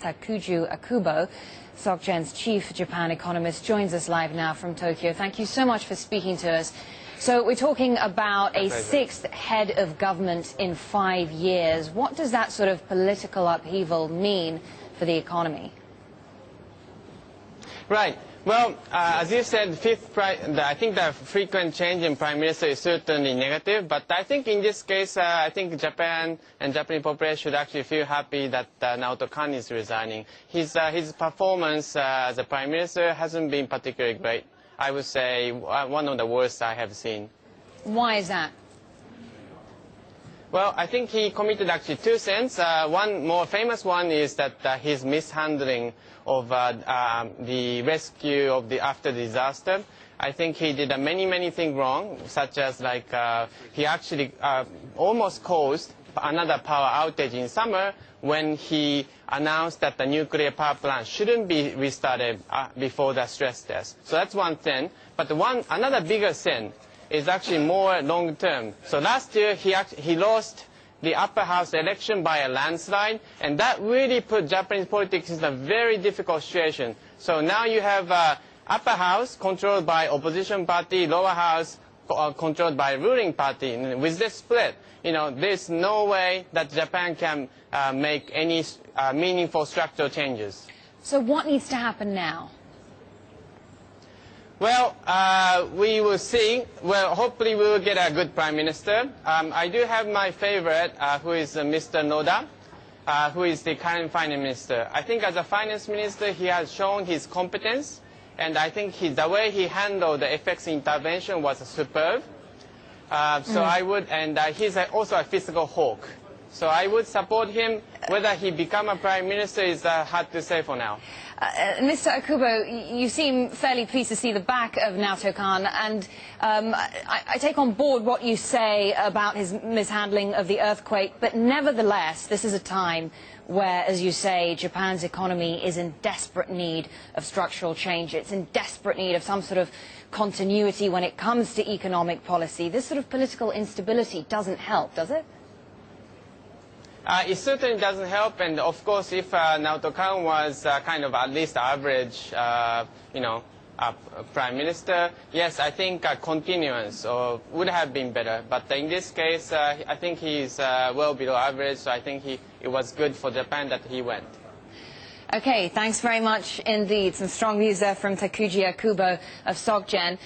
Takuji Okubo, SocGen's chief Japan economist, joins us live now from Tokyo. Thank you so much for speaking to us. So we're talking about a sixth head of government in 5 years. What does that sort of political upheaval mean for the economy? Right. Well, as you said, I think the frequent change in prime minister is certainly negative. But I think in this case, I think Japan and Japanese population should actually feel happy that Naoto Kan is resigning. His performance as a prime minister hasn't been particularly great. I would say one of the worst I have seen. Why is that? Well, I think he committed actually two sins. One more famous one is that his mishandling of the rescue of the after disaster. I think he did many things wrong, such as he actually almost caused another power outage in summer when he announced that the nuclear power plant shouldn't be restarted before the stress test. So that's one thing. But another bigger sin is actually more long-term. So last year he lost the upper house election by a landslide, and that really put Japanese politics in a very difficult situation. So now you have upper house controlled by opposition party, lower house controlled by ruling party. And with this split, there's no way that Japan can make any meaningful structural changes. So what needs to happen now? Well, we will see. Well, hopefully we will get a good prime minister. I do have my favorite, who is Mr. Noda, who is the current finance minister. I think as a finance minister, he has shown his competence, and I think the way he handled the FX intervention was superb. So I would, and he's also a fiscal hawk. So I would support him. Whether he become a prime minister is hard to say for now. Mr. Okubo, you seem fairly pleased to see the back of Naoto Kan, and I take on board what you say about his mishandling of the earthquake, but nevertheless, this is a time where, as you say, Japan's economy is in desperate need of structural change. It's in desperate need of some sort of continuity when it comes to economic policy. This sort of political instability doesn't help, does it? It certainly doesn't help, and of course, if Naoto Kan was kind of at least average, prime minister, yes, I think continuance would have been better. But in this case, I think he's well below average, so I think it was good for Japan that he went. Okay, thanks very much indeed. Some strong views there from Takuji Okubo of SocGen.